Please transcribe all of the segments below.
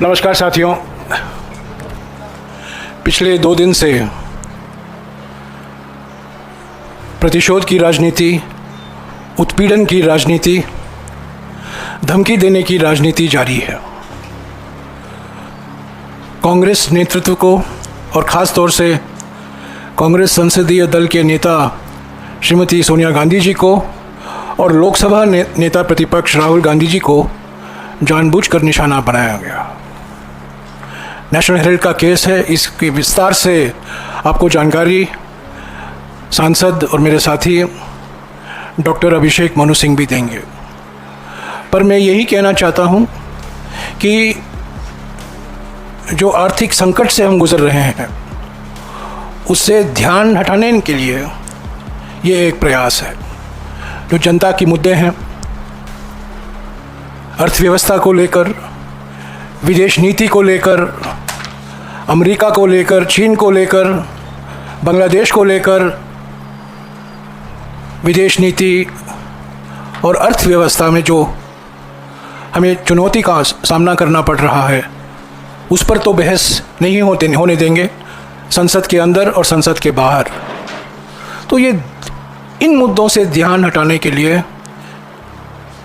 नमस्कार साथियों, पिछले 2 दिन से प्रतिशोध की राजनीति, उत्पीड़न की राजनीति, धमकी देने की राजनीति जारी है। कांग्रेस नेतृत्व को और ख़ास तौर से कांग्रेस संसदीय दल के नेता श्रीमती सोनिया गांधी जी को और लोकसभा नेता प्रतिपक्ष राहुल गांधी जी को जानबूझकर निशाना बनाया गया। नेशनल हेराल्ड का केस है, इसके विस्तार से आपको जानकारी सांसद और मेरे साथी डॉक्टर अभिषेक मनु सिंह भी देंगे। पर मैं यही कहना चाहता हूं कि जो आर्थिक संकट से हम गुजर रहे हैं उससे ध्यान हटाने के लिए ये एक प्रयास है। जो जनता के मुद्दे हैं, अर्थव्यवस्था को लेकर, विदेश नीति को लेकर, अमेरिका को लेकर, चीन को लेकर, बांग्लादेश को लेकर, विदेश नीति और अर्थव्यवस्था में जो हमें चुनौती का सामना करना पड़ रहा है, उस पर तो बहस नहीं होने देंगे संसद के अंदर और संसद के बाहर। तो ये इन मुद्दों से ध्यान हटाने के लिए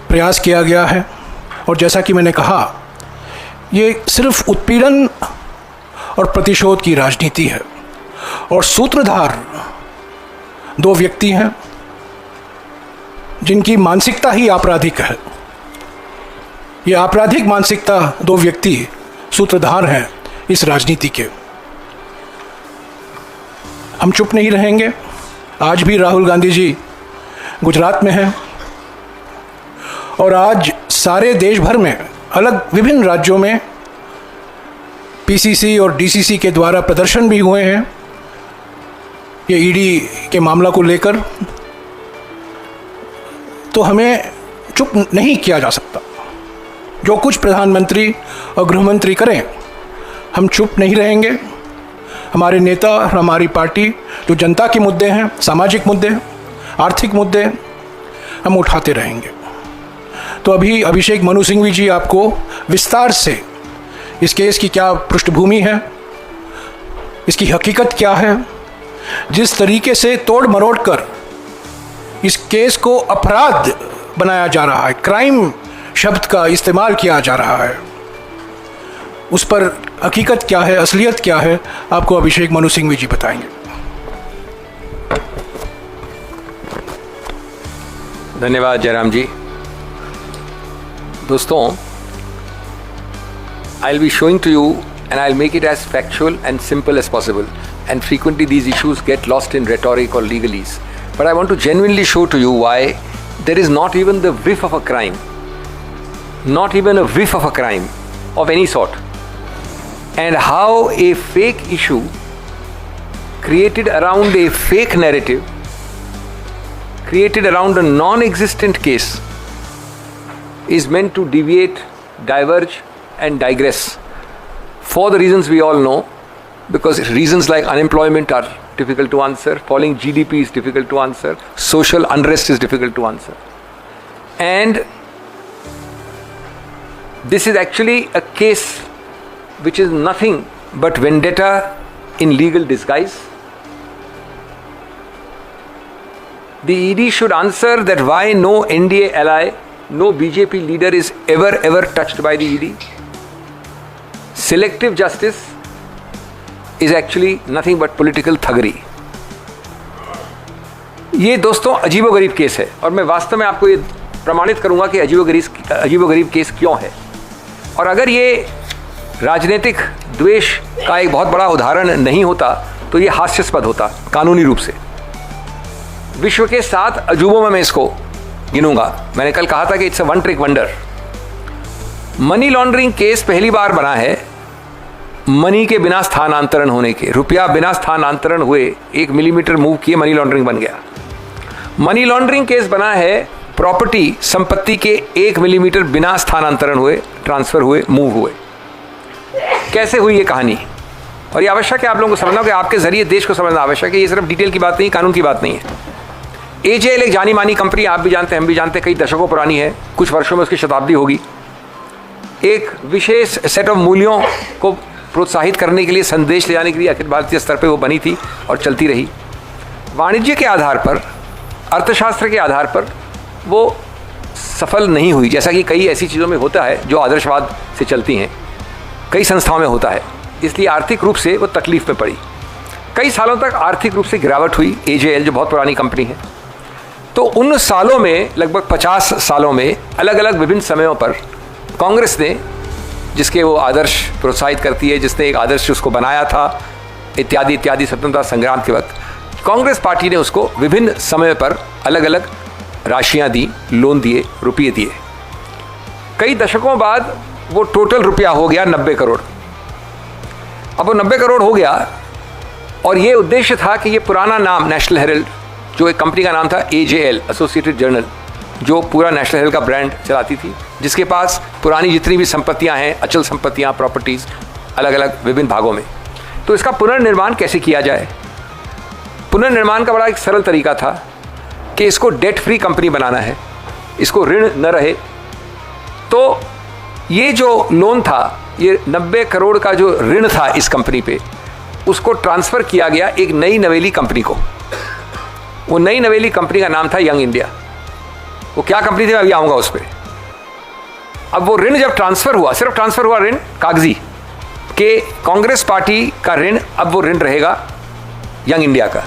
प्रयास किया गया है। और जैसा कि मैंने कहा, ये सिर्फ उत्पीड़न और प्रतिशोध की राजनीति है और सूत्रधार 2 व्यक्ति हैं जिनकी मानसिकता ही आपराधिक है। ये आपराधिक मानसिकता 2 व्यक्ति सूत्रधार हैं इस राजनीति के। हम चुप नहीं रहेंगे। आज भी राहुल गांधी जी गुजरात में हैं और आज सारे देश भर में अलग विभिन्न राज्यों में पीसीसी और डीसीसी के द्वारा प्रदर्शन भी हुए हैं ये ईडी के मामला को लेकर। तो हमें चुप नहीं किया जा सकता। जो कुछ प्रधानमंत्री और गृहमंत्री करें, हम चुप नहीं रहेंगे। हमारे नेता और हमारी पार्टी जो जनता के मुद्दे हैं, सामाजिक मुद्दे, आर्थिक मुद्दे, हम उठाते रहेंगे। तो अभी अभिषेक मनु सिंघवी जी आपको विस्तार से इस केस की क्या पृष्ठभूमि है, इसकी हकीकत क्या है, जिस तरीके से तोड़ मरोड़ कर इस केस को अपराध बनाया जा रहा है, क्राइम शब्द का इस्तेमाल किया जा रहा है, उस पर हकीकत क्या है, असलियत क्या है, आपको अभिषेक मनु सिंघवी जी बताएंगे। धन्यवाद जयराम जी। दोस्तों, I'll be showing to you and I'll make it as factual and simple as possible, and frequently these issues get lost in rhetoric or legalese, but I want to genuinely show to you why there is not even the whiff of a crime, not even a whiff of a crime of any sort, and how a fake issue created around a fake narrative, created around a non-existent case, is meant to deviate, diverge and digress for the reasons we all know, because reasons like unemployment are difficult to answer, falling GDP is difficult to answer, social unrest is difficult to answer, and this is actually a case which is nothing but vendetta in legal disguise. The ED should answer that why no NDA ally, no BJP leader is ever touched by the ED. Selective justice is actually nothing but political thuggery. ये दोस्तों अजीबोगरीब case है और मैं वास्तव में आपको ये प्रमाणित करूंगा कि अजीबोगरीब केस क्यों है। और अगर ये राजनीतिक द्वेष का एक बहुत बड़ा उदाहरण नहीं होता तो ये हास्यास्पद होता कानूनी रूप से। विश्व के 7 अजूबों में मैं इसको गिनूंगा। मैंने कल कहा था कि it's a one trick wonder. Money laundering case पहली बार बना है मनी के बिना स्थानांतरण होने के। रुपया बिना स्थानांतरण हुए 1 मिलीमीटर मूव किए मनी लॉन्ड्रिंग बन गया। मनी लॉन्ड्रिंग केस बना है प्रॉपर्टी, संपत्ति के 1 मिलीमीटर बिना स्थानांतरण हुए, ट्रांसफर हुए, मूव हुए। कैसे हुई ये कहानी? और ये आवश्यक है आप लोगों को समझना कि आपके जरिए देश को समझना आवश्यक है। ये सिर्फ डिटेल की बात नहीं, कानून की बात नहीं है। AJL एक जानी मानी कंपनी, आप भी जानते हैं, हम भी जानते हैं, कई दशकों पुरानी है, कुछ वर्षों में उसकी शताब्दी होगी। एक विशेष सेट ऑफ मूल्यों को प्रोत्साहित करने के लिए, संदेश ले जाने के लिए अखिल भारतीय स्तर पे वो बनी थी और चलती रही। वाणिज्य के आधार पर, अर्थशास्त्र के आधार पर वो सफल नहीं हुई, जैसा कि कई ऐसी चीज़ों में होता है जो आदर्शवाद से चलती हैं, कई संस्थाओं में होता है। इसलिए आर्थिक रूप से वो तकलीफ में पड़ी। कई सालों तक आर्थिक रूप से गिरावट हुई। AJL जो बहुत पुरानी कंपनी है, तो उन सालों में, लगभग 50 सालों में, अलग अलग विभिन्न समयों पर कांग्रेस ने, जिसके वो आदर्श प्रोत्साहित करती है, जिसने एक आदर्श उसको बनाया था इत्यादि इत्यादि, स्वतंत्रता संग्राम के वक्त कांग्रेस पार्टी ने उसको विभिन्न समय पर अलग अलग राशियां दी, लोन दिए, रुपये दिए। कई दशकों बाद वो टोटल रुपया हो गया 90 करोड़। अब वो 90 करोड़ हो गया और ये उद्देश्य था कि ये पुराना नाम नेशनल हेरल्ड, जो एक कंपनी का नाम था AJL, एसोसिएटेड जर्नल, जो पूरा नेशनल हेरल्ड का ब्रांड चलाती थी, जिसके पास पुरानी जितनी भी संपत्तियां हैं, अचल संपत्तियां, प्रॉपर्टीज़ अलग अलग विभिन्न भागों में, तो इसका पुनर्निर्माण कैसे किया जाए। पुनर्निर्माण का बड़ा एक सरल तरीका था कि इसको डेट फ्री कंपनी बनाना है, इसको ऋण न रहे। तो ये जो लोन था, ये 90 करोड़ का जो ऋण था इस कंपनी पे, उसको ट्रांसफ़र किया गया एक नई नवेली कंपनी को। वो नई नवेली कंपनी का नाम था यंग इंडिया। वो क्या कंपनी थी, मैं अभी आऊँगा उस पर। अब वो ऋण जब ट्रांसफ़र हुआ, सिर्फ ट्रांसफ़र हुआ ऋण कागजी कि कांग्रेस पार्टी का ऋण, अब वो ऋण रहेगा यंग इंडिया का।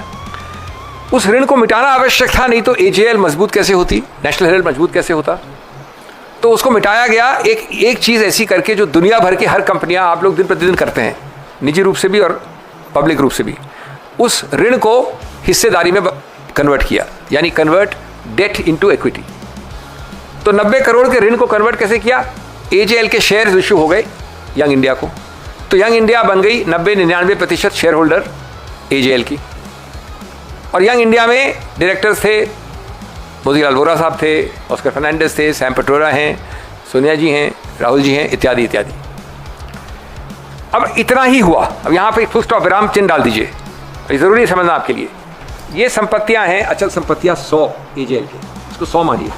उस ऋण को मिटाना आवश्यक था, नहीं तो AJL मजबूत कैसे होती, नेशनल हेरल्ड मजबूत कैसे होता। तो उसको मिटाया गया एक चीज़ ऐसी करके जो दुनिया भर के हर कंपनियां, आप लोग दिन प्रतिदिन करते हैं, निजी रूप से भी और पब्लिक रूप से भी। उस ऋण को हिस्सेदारी में कन्वर्ट किया, यानी कन्वर्ट डेट इनटू इक्विटी। तो 90 करोड़ के ऋण को कन्वर्ट कैसे किया, AJL के शेयर इशू हो गए यंग इंडिया को, तो यंग इंडिया बन गई 90-99% शेयर होल्डर AJL की। और यंग इंडिया में डायरेक्टर्स थे, मोतीलाल वोरा साहब थे, ऑस्कर फर्नांडिस थे, सैम पेट्रोरा हैं, सोनिया जी हैं, राहुल जी हैं, इत्यादि इत्यादि। अब इतना ही हुआ। अब यहाँ पे फुल स्टॉप, विराम चिन्ह डाल दीजिए, ये ज़रूरी है समझना आपके लिए। ये संपत्तियाँ हैं, अचल संपत्तियाँ 100 AJL के, इसको 100 मानिए।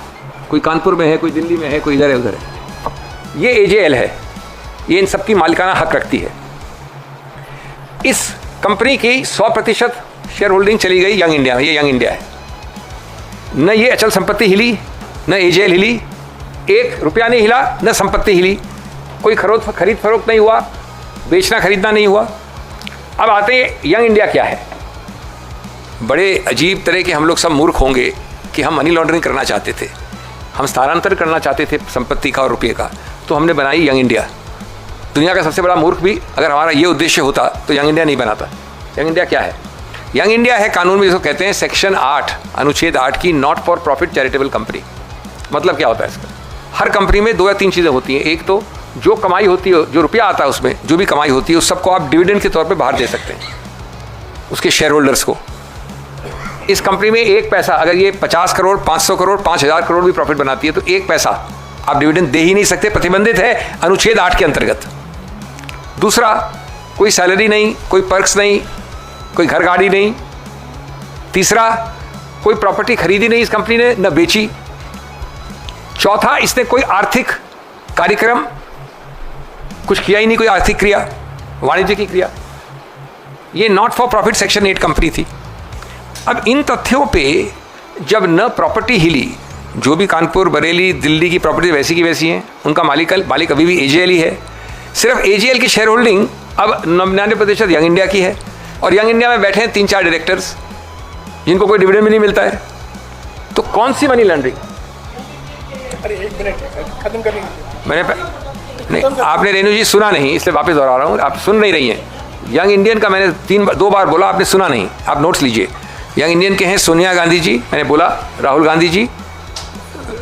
कोई कानपुर में है, कोई दिल्ली में है, कोई इधर है उधर है। ये AJL है, ये इन सबकी मालिकाना हक रखती है। इस कंपनी की 100% शेयर होल्डिंग चली गई यंग इंडिया में। ये यंग इंडिया है, न ये अचल संपत्ति हिली, न AJL हिली, 1 रुपया नहीं हिला, न संपत्ति हिली, कोई खरीद फरोख्त नहीं हुआ, बेचना खरीदना नहीं हुआ। अब आते हैं यंग इंडिया क्या है। बड़े अजीब तरह के हम लोग सब मूर्ख होंगे कि हम मनी लॉन्ड्रिंग करना चाहते थे, हम स्थानांतरण करना चाहते थे संपत्ति का और रुपये का, तो हमने बनाई यंग इंडिया। दुनिया का सबसे बड़ा मूर्ख भी अगर हमारा ये उद्देश्य होता तो यंग इंडिया नहीं बनाता। यंग इंडिया क्या है, यंग इंडिया है कानून में जिसको कहते हैं सेक्शन 8 अनुच्छेद 8 की not for profit charitable company. मतलब क्या होता है इसका, हर कंपनी में 2 या 3 चीज़ें होती हैं। एक तो जो कमाई होती है, जो रुपया आता है उसमें जो भी कमाई होती है, उस सबको आप डिविडेंड के तौर पे बाहर दे सकते हैं उसके शेयर होल्डर्स को। इस कंपनी में 1 पैसा, अगर ये 50 करोड़, 500 करोड़, 5000 करोड़ भी प्रॉफिट बनाती है तो 1 पैसा आप डिविडेंड दे ही नहीं सकते, प्रतिबंधित है अनुच्छेद 8 के अंतर्गत। दूसरा, कोई सैलरी नहीं, कोई पर्क्स नहीं, कोई घर गाड़ी नहीं। तीसरा, कोई प्रॉपर्टी खरीदी नहीं इस कंपनी ने, न बेची। चौथा, इसने कोई आर्थिक कार्यक्रम कुछ किया ही नहीं, कोई आर्थिक क्रिया, वाणिज्य की क्रिया। ये not for profit section 8 company थी। अब इन तथ्यों पे जब न प्रॉपर्टी हिली, जो भी कानपुर, बरेली, दिल्ली की प्रॉपर्टी वैसी की वैसी हैं, उनका मालिक अभी भी AJL ही है। सिर्फ AJL की शेयर होल्डिंग अब 99% यंग इंडिया की है। और यंग इंडिया में बैठे हैं 3-4 डायरेक्टर्स जिनको कोई डिविडेंड भी नहीं मिलता है। तो कौन सी मनी लॉन्ड्रिंग। अरे 1 मिनट खत्म करेंगे। नहीं, आपने रेणु जी सुना नहीं, इसलिए वापस दोहरा रहा हूँ, आप सुन नहीं रही हैं। यंग इंडियन का मैंने 2 बार बोला, आपने सुना नहीं, आप नोट्स लीजिए। यंग इंडियन के हैं सोनिया गांधी जी, मैंने बोला, राहुल गांधी जी,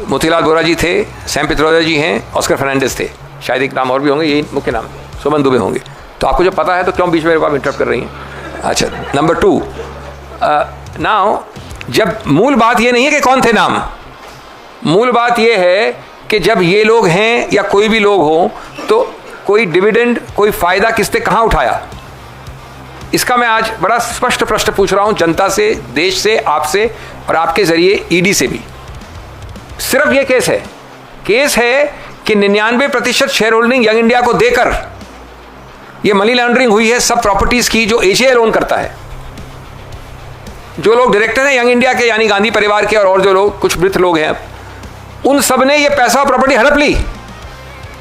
मोतीलाल वोरा जी थे, सैम पित्रोदा जी हैं, ऑस्कर फर्नांडिस थे, शायद एक नाम और भी होंगे, यही मुख्य नाम, सुमन दुबे होंगे। तो आपको जो पता है तो क्यों बीच में आप इंटरप्ट कर रही हैं। अच्छा, नंबर 2, नाउ जब मूल बात ये नहीं है कि कौन थे नाम, मूल बात ये है कि जब ये लोग हैं या कोई भी लोग हो तो कोई डिविडेंड, कोई फ़ायदा किसने कहाँ उठाया। इसका मैं आज बड़ा स्पष्ट प्रश्न पूछ रहा हूँ जनता से, देश से, आपसे और आपके ज़रिए ED से भी। सिर्फ ये केस है कि 99% शेयर होल्डिंग यंग इंडिया को देकर ये मनी लॉन्ड्रिंग हुई है सब प्रॉपर्टीज की जो एजेएल ओन करता है। जो लोग डायरेक्टर हैं यंग इंडिया के, यानी गांधी परिवार के और जो लोग कुछ वृद्ध लोग हैं, उन सब ने ये पैसा और प्रॉपर्टी हड़प ली।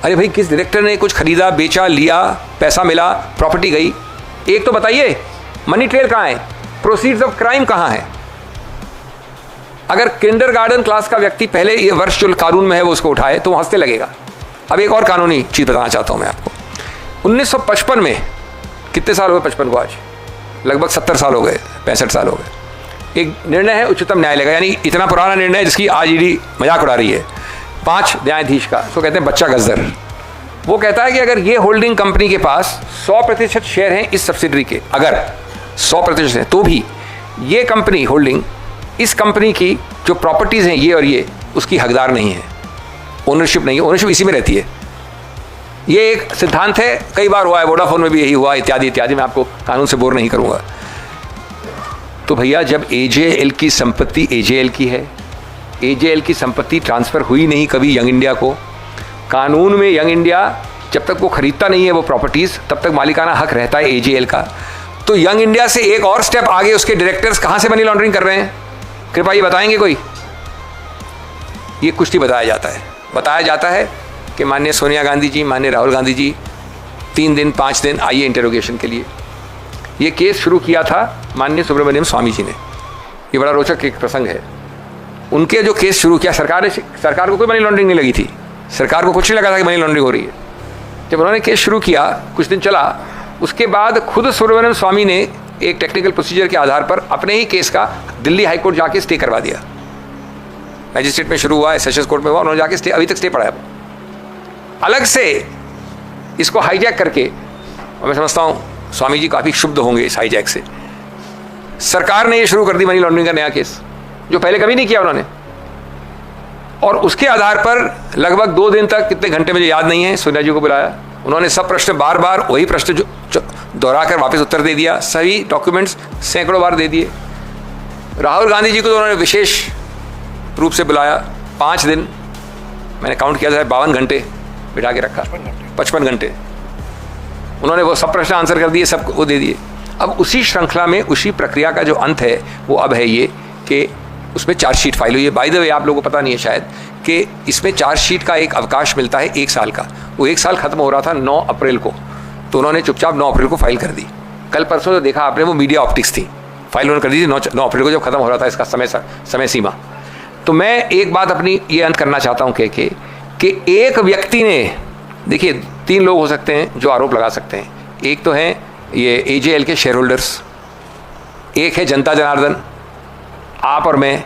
अरे भाई, किस डायरेक्टर ने कुछ खरीदा, बेचा, लिया, पैसा मिला, प्रॉपर्टी गई? एक तो बताइए, मनी ट्रेल कहाँ है? प्रोसीड्स ऑफ क्राइम कहाँ है? अगर किंडरगार्टन क्लास का व्यक्ति पहले ये वर्ष जो कानून में है वो उसको उठाए तो हंसते लगेगा। अब एक और कानूनी चीज़ बताना चाहता हूँ मैं आपको। 1955 में, कितने साल हो गए 55 को आज? लगभग 70 साल हो गए, 65 साल हो गए। एक निर्णय है उच्चतम न्यायालय का, यानी इतना पुराना निर्णय जिसकी आज ईडी मजाक उड़ा रही है, 5 न्यायाधीश का, उसको कहते हैं बच्चा गजदर। वो कहता है कि अगर ये होल्डिंग कंपनी के पास 100% शेयर हैं इस सब्सिडरी के, अगर 100% हैं, तो भी ये कंपनी होल्डिंग इस कंपनी की जो प्रॉपर्टीज़ हैं ये और ये, उसकी हकदार नहीं है, ओनरशिप नहीं है, ओनरशिप इसी में रहती है। ये एक सिद्धांत है, कई बार हुआ है, वोडाफोन में भी यही हुआ, इत्यादि इत्यादि। मैं आपको कानून से बोर नहीं करूँगा। तो भैया, जब एजेएल की संपत्ति एजेएल की है, एजेएल की संपत्ति ट्रांसफ़र हुई नहीं कभी यंग इंडिया को, कानून में यंग इंडिया जब तक वो खरीदता नहीं है वो प्रॉपर्टीज़, तब तक मालिकाना हक रहता है एजेएल का। तो यंग इंडिया से एक और स्टेप आगे उसके डायरेक्टर्स कहाँ से मनी लॉन्ड्रिंग कर रहे हैं? कृपया ये बताएंगे कोई? ये कुछ नहीं बताया जाता है। बताया जाता है कि माननीय सोनिया गांधी जी, माननीय राहुल गांधी जी 3 दिन 5 दिन आइए इंटरोगेशन के लिए। ये केस शुरू किया था माननीय सुब्रमण्यम स्वामी जी ने। ये बड़ा रोचक एक प्रसंग है। उनके जो केस शुरू किया, सरकार को कोई मनी लॉन्ड्रिंग नहीं लगी थी, सरकार को कुछ नहीं लगा था कि मनी लॉन्ड्रिंग हो रही है। जब उन्होंने केस शुरू किया, कुछ दिन चला, उसके बाद खुद सुब्रमण्यम स्वामी ने एक टेक्निकल प्रोसीजर के आधार पर अपने ही केस का दिल्ली हाई कोर्ट जाके स्टे करवा दिया। मैजिस्ट्रेट में शुरू हुआ है, सेशंस कोर्ट में हुआ, उन्होंने जाके स्टे, अभी तक स्टे पड़ा है। अलग से इसको हाईजैक करके, और मैं समझता हूँ स्वामी जी काफ़ी क्षुब्ध होंगे इस हाईजैक से, सरकार ने ये शुरू कर दी मनी लॉन्ड्रिंग का नया केस, जो पहले कभी नहीं किया उन्होंने। और उसके आधार पर लगभग 2 दिन तक, कितने घंटे मुझे याद नहीं है, सोनिया जी को बुलाया, उन्होंने सब प्रश्न बार बार वही प्रश्न जो दोहरा कर वापस उत्तर दे दिया, सभी डॉक्यूमेंट्स सैकड़ों बार दे दिए। राहुल गांधी जी को तो उन्होंने विशेष रूप से बुलाया, 5 दिन, मैंने काउंट किया था, 52 घंटे बिठा के रखा, 55 घंटे। उन्होंने वो सब प्रश्न आंसर कर दिए, सब वो दे दिए। अब उसी श्रृंखला में, उसी प्रक्रिया का जो अंत है वो अब है ये कि उसमें चार्जशीट फाइल हुई है। बाय द वे, आप लोगों को पता नहीं है शायद कि इसमें चार्जशीट का एक अवकाश मिलता है 1 साल का। वो 1 साल खत्म हो रहा था 9 अप्रैल को, तो उन्होंने चुपचाप 9 अप्रैल को फाइल कर दी। कल परसों जो देखा आपने वो मीडिया ऑप्टिक्स थी, फाइल उन्होंने कर दी थी 9 अप्रैल को, जब खत्म हो रहा था इसका समय सीमा। तो मैं एक बात अपनी ये अंत करना चाहता हूँ कि एक व्यक्ति ने, देखिए 3 लोग हो सकते हैं जो आरोप लगा सकते हैं। एक तो हैं ये एजेएल के शेयर होल्डर्स, एक है जनता जनार्दन, आप और मैं।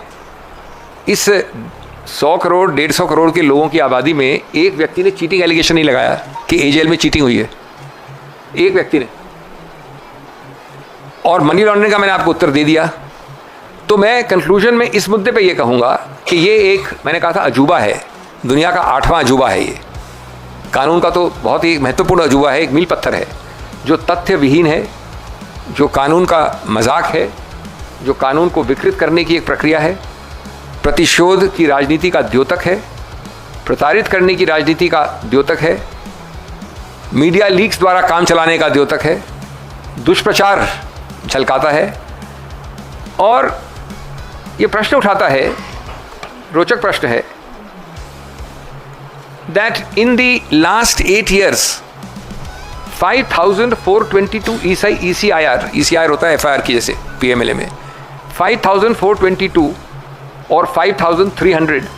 इस 100 करोड़ 150 करोड़ के लोगों की आबादी में एक व्यक्ति ने चीटिंग एलिगेशन नहीं लगाया कि एजेएल में चीटिंग हुई है, एक व्यक्ति ने। और मनी लॉन्ड्रिंग का मैंने आपको उत्तर दे दिया। तो मैं कंक्लूजन में इस मुद्दे पे ये कहूँगा कि ये एक, मैंने कहा था, अजूबा है, दुनिया का 8वां अजूबा है ये। कानून का तो बहुत ही महत्वपूर्ण अजूबा है, एक मील पत्थर है, जो तथ्य विहीन है, जो कानून का मजाक है, जो कानून को विकृत करने की एक प्रक्रिया है, प्रतिशोध की राजनीति का द्योतक है, प्रताड़ित करने की राजनीति का द्योतक है, मीडिया लीक्स द्वारा काम चलाने का द्योतक है, दुष्प्रचार झलकाता है। और ये प्रश्न उठाता है, रोचक प्रश्न है, that in the last 8 years 5,422 ECIR होता है FIR की जैसे PMLA में, 5,422 और 5,300,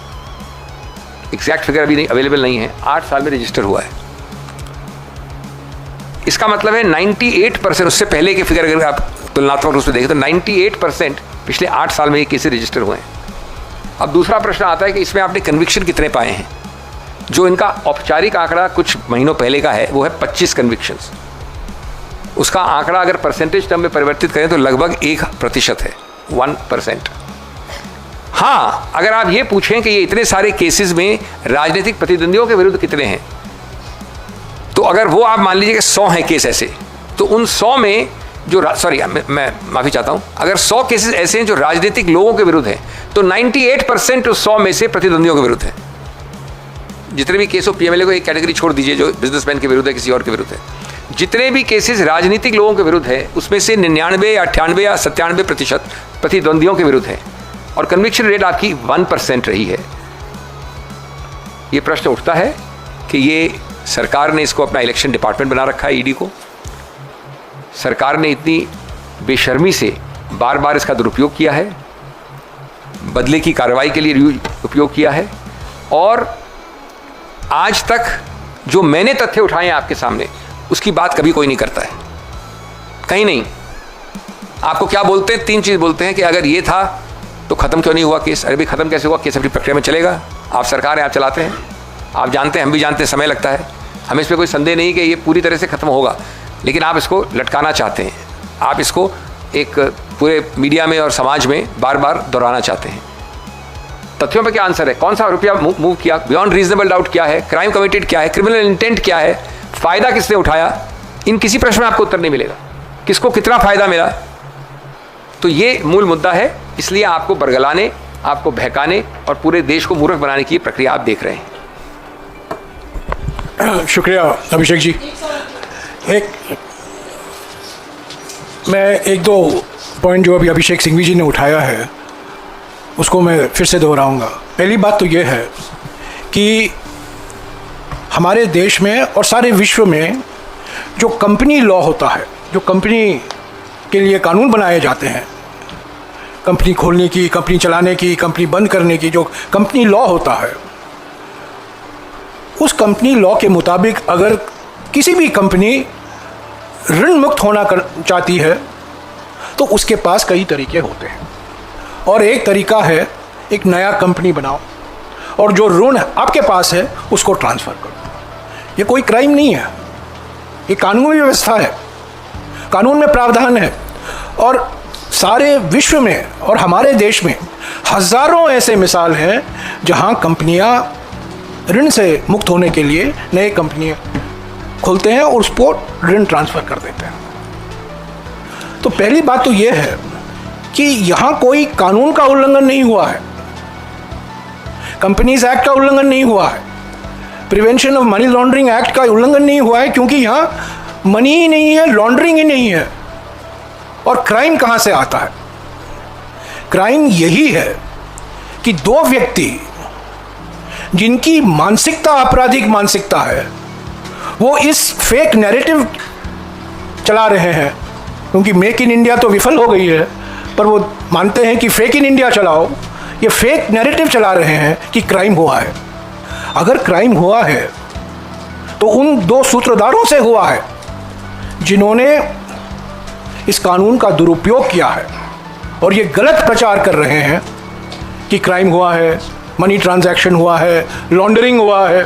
एग्जैक्ट फिगर अभी नहीं अवेलेबल नहीं है, 8 साल में रजिस्टर हुआ है। इसका मतलब है 98%, उससे पहले के फिगर अगर आप तुलनात्मक रूप से देखें तो 98% पिछले 8 साल में ये केसेस रजिस्टर हुए हैं। अब दूसरा प्रश्न आता है कि इसमें आपने कन्विक्शन कितने पाए हैं। जो इनका औपचारिक आंकड़ा कुछ महीनों पहले का है वो है 25 कन्विक्शंस। उसका आंकड़ा अगर परसेंटेज टर्म में परिवर्तित करें तो लगभग 1% है, 1%। हाँ, अगर आप ये पूछें कि ये इतने सारे केसेस में राजनीतिक प्रतिद्वंदियों के विरुद्ध कितने हैं, तो अगर वो आप मान लीजिए कि 100 हैं केस ऐसे, तो उन 100 में जो मैं माफ़ी चाहता हूँ, अगर 100 केसेस ऐसे हैं जो राजनीतिक लोगों के विरुद्ध हैं, तो 98% उस 100 में से प्रतिद्वंदियों के विरुद्ध है। जितने भी केस हो, पीएमएलए को एक कैटेगरी छोड़ दीजिए जो बिजनेसमैन के विरुद्ध है, किसी और के विरुद्ध है, जितने भी केसेस राजनीतिक लोगों के विरुद्ध है उसमें से 99 या 98 या 97% प्रतिद्वंदियों के विरुद्ध है और कन्विक्शन रेट आपकी 1% रही है। ये प्रश्न उठता है कि ये सरकार ने इसको अपना इलेक्शन डिपार्टमेंट बना रखा है, ईडी को। सरकार ने इतनी बेशर्मी से बार बार इसका दुरुपयोग किया है, बदले की कार्रवाई के लिए उपयोग किया है, और आज तक जो मैंने तथ्य उठाए हैं आपके सामने उसकी बात कभी कोई नहीं करता है, कहीं नहीं। आपको क्या बोलते हैं? 3 चीज़ बोलते हैं कि अगर ये था तो ख़त्म क्यों नहीं हुआ केस। अरे भाई ख़त्म कैसे हुआ? केस अपनी प्रक्रिया में चलेगा, आप सरकार है, आप चलाते हैं, आप जानते हैं, हम भी जानते हैं, समय लगता है, हमें इस पर कोई संदेह नहीं कि ये पूरी तरह से ख़त्म होगा, लेकिन आप इसको लटकाना चाहते हैं, आप इसको एक पूरे मीडिया में और समाज में बार बार दोहराना चाहते हैं। तथ्यों पे क्या आंसर है? कौन सा रुपया मूव किया, बियॉन्ड रीजनेबल डाउट क्या है, क्राइम कमिटेड क्या है, क्रिमिनल इंटेंट क्या है, फायदा किसने उठाया, इन किसी प्रश्न में आपको उत्तर नहीं मिलेगा। किसको कितना फायदा मिला, तो ये मूल मुद्दा है। इसलिए आपको बरगलाने, आपको बहकाने और पूरे देश को मूर्ख बनाने की प्रक्रिया आप देख रहे हैं। शुक्रिया अभिषेक जी। मैं एक दो पॉइंट जो अभी अभिषेक सिंघवी जी ने उठाया है उसको मैं फिर से दोहराऊंगा। पहली बात तो ये है कि हमारे देश में और सारे विश्व में जो कंपनी लॉ होता है, जो कंपनी के लिए कानून बनाए जाते हैं, कंपनी खोलने की, कंपनी चलाने की, कंपनी बंद करने की, जो कंपनी लॉ होता है, उस कंपनी लॉ के मुताबिक अगर किसी भी कंपनी ऋण मुक्त होना चाहती है तो उसके पास कई तरीके होते हैं, और एक तरीका है एक नया कंपनी बनाओ और जो ऋण आपके पास है उसको ट्रांसफ़र करो। ये कोई क्राइम नहीं है, ये कानूनी व्यवस्था है, कानून में प्रावधान है। और सारे विश्व में और हमारे देश में हज़ारों ऐसे मिसाल हैं जहां कंपनियां ऋण से मुक्त होने के लिए नए कंपनियां खोलते हैं और उसको ऋण ट्रांसफ़र कर देते हैं। तो पहली बात तो ये है कि यहाँ कोई कानून का उल्लंघन नहीं हुआ है, कंपनीज एक्ट का उल्लंघन नहीं हुआ है, prevention of money laundering act का उल्लंघन नहीं हुआ है, क्योंकि यहाँ मनी ही नहीं है, लॉन्ड्रिंग ही नहीं है। और क्राइम कहाँ से आता है? क्राइम यही है कि दो व्यक्ति जिनकी मानसिकता आपराधिक मानसिकता है वो इस फेक नैरेटिव चला रहे हैं, क्योंकि मेक इन इंडिया तो विफल हो गई है, पर वो मानते हैं कि फेक इन इंडिया चलाओ, ये फेक नैरेटिव चला रहे हैं कि क्राइम हुआ है। अगर क्राइम हुआ है तो उन दो सूत्रधारों से हुआ है जिन्होंने इस कानून का दुरुपयोग किया है और ये गलत प्रचार कर रहे हैं कि क्राइम हुआ है, मनी ट्रांजैक्शन हुआ है, लॉन्ड्रिंग हुआ है।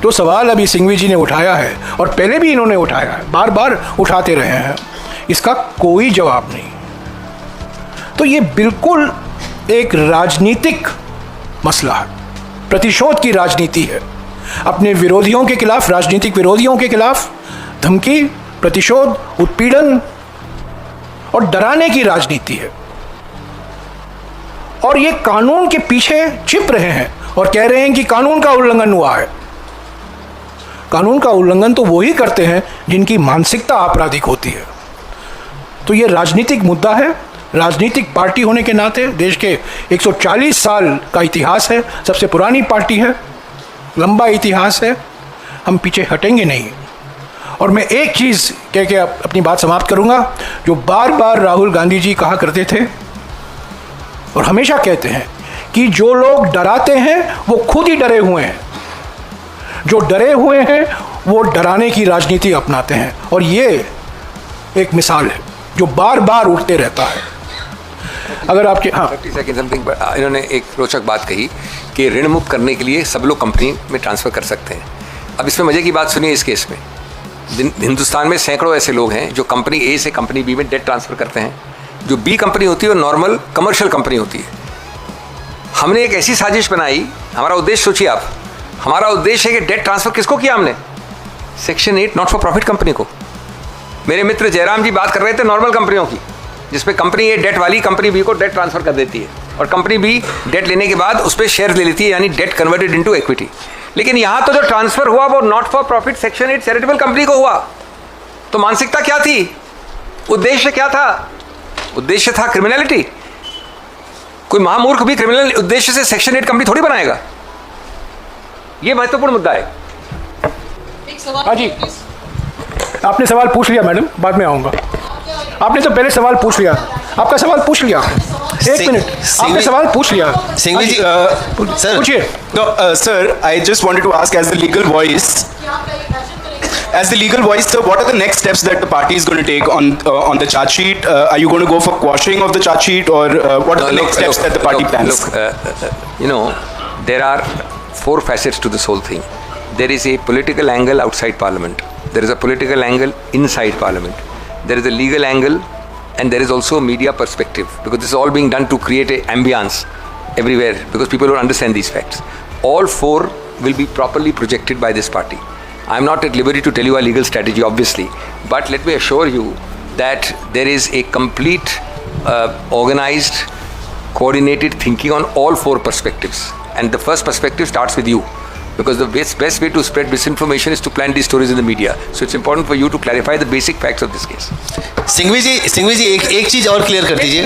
तो सवाल अभी सिंघवी जी ने उठाया है और पहले भी इन्होंने उठाया है, बार बार उठाते रहे हैं, इसका कोई जवाब नहीं। तो ये बिल्कुल एक राजनीतिक मसला है, प्रतिशोध की राजनीति है, अपने विरोधियों के खिलाफ, राजनीतिक विरोधियों के खिलाफ धमकी, प्रतिशोध, उत्पीड़न और डराने की राजनीति है। और ये कानून के पीछे छिप रहे हैं और कह रहे हैं कि कानून का उल्लंघन हुआ है। कानून का उल्लंघन तो वो ही करते हैं जिनकी मानसिकता आपराधिक होती है। तो ये राजनीतिक मुद्दा है। राजनीतिक पार्टी होने के नाते देश के 140 साल का इतिहास है, सबसे पुरानी पार्टी है, लंबा इतिहास है, हम पीछे हटेंगे नहीं। और मैं एक चीज़ कह के अपनी बात समाप्त करूंगा, जो बार बार राहुल गांधी जी कहा करते थे और हमेशा कहते हैं कि जो लोग डराते हैं वो खुद ही डरे हुए हैं, जो डरे हुए हैं वो डराने की राजनीति अपनाते हैं। और ये एक मिसाल है जो बार बार उठते रहता है। अगर आपके 30 सेकंड समथिंग, इन्होंने एक रोचक बात कही कि ऋण मुक्त करने के लिए सब लोग कंपनी में ट्रांसफ़र कर सकते हैं। अब इसमें मज़े की बात सुनिए, इस केस में हिंदुस्तान में सैकड़ों ऐसे लोग हैं जो कंपनी ए से कंपनी बी में डेट ट्रांसफ़र करते हैं। जो बी कंपनी होती है वो नॉर्मल कमर्शियल कंपनी होती है। हमने एक ऐसी साजिश बनाई, हमारा उद्देश्य सोचिए आप, हमारा उद्देश्य है कि डेट ट्रांसफ़र किसको किया हमने? Section 8 not for profit company को। मेरे मित्र जयराम जी बात कर रहे थे नॉर्मल कंपनियों की, जिसमें कंपनी ए डेट वाली कंपनी बी को डेट ट्रांसफ़र कर देती है और कंपनी बी डेट लेने के बाद उस पर शेयर ले लेती है, यानी डेट कन्वर्टेड इनटू इक्विटी। लेकिन यहां तो जो ट्रांसफर हुआ वो not for profit section 8 charitable company को हुआ। तो मानसिकता क्या थी, उद्देश्य क्या था? उद्देश्य था क्रिमिनलिटी। कोई महामूर्ख भी क्रिमिनल उद्देश्य से सेक्शन 8 कंपनी थोड़ी बनाएगा। यह महत्वपूर्ण मुद्दा है। हाँ जी, आपने सवाल पूछ लिया मैडम, बाद में आऊंगा। आपने तो पहले सवाल पूछ लिया, आपका सवाल पूछ लिया। एक मिनट, आपने सवाल पूछ लिया। सिंघवी जी, सर पूछिए। No, sir, I just wanted to ask, as the legal voice, sir, what are the next steps that the party is going to take on the charge sheet? Are you going to go for quashing of the charge sheet, or what are the next steps that the party plans? There are 4 facets to this whole thing. There is a political angle outside Parliament. There is a political angle inside Parliament. There is a legal angle, and there is also a media perspective, because this is all being done to create an ambience everywhere, because people don't understand these facts. All 4 will be properly projected by this party. I am not at liberty to tell you our legal strategy, obviously, but let me assure you that there is a complete, organized, coordinated thinking on all 4 perspectives. And the first perspective starts with you, because the best way to spread misinformation is to plant these stories in the media. So it's important for you to clarify the basic facts of this case. Singhvi ji एक चीज और clear कर दीजिए।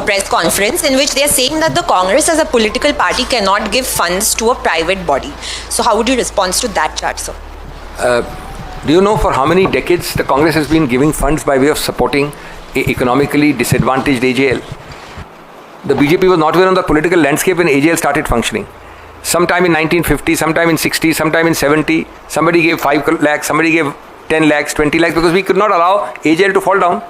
A press conference in which they are saying that the Congress as a political party cannot give funds to a private body. So how would you respond to that charge, sir? Do you know for how many decades the Congress has been giving funds by way of supporting a economically disadvantaged AJL? The BJP was not even on the political landscape when AJL started functioning. Sometime in 1950, sometime in 60, sometime in 70, somebody gave 5 lakhs, somebody gave 10 lakhs, 20 lakhs, because we could not allow AJL to fall down.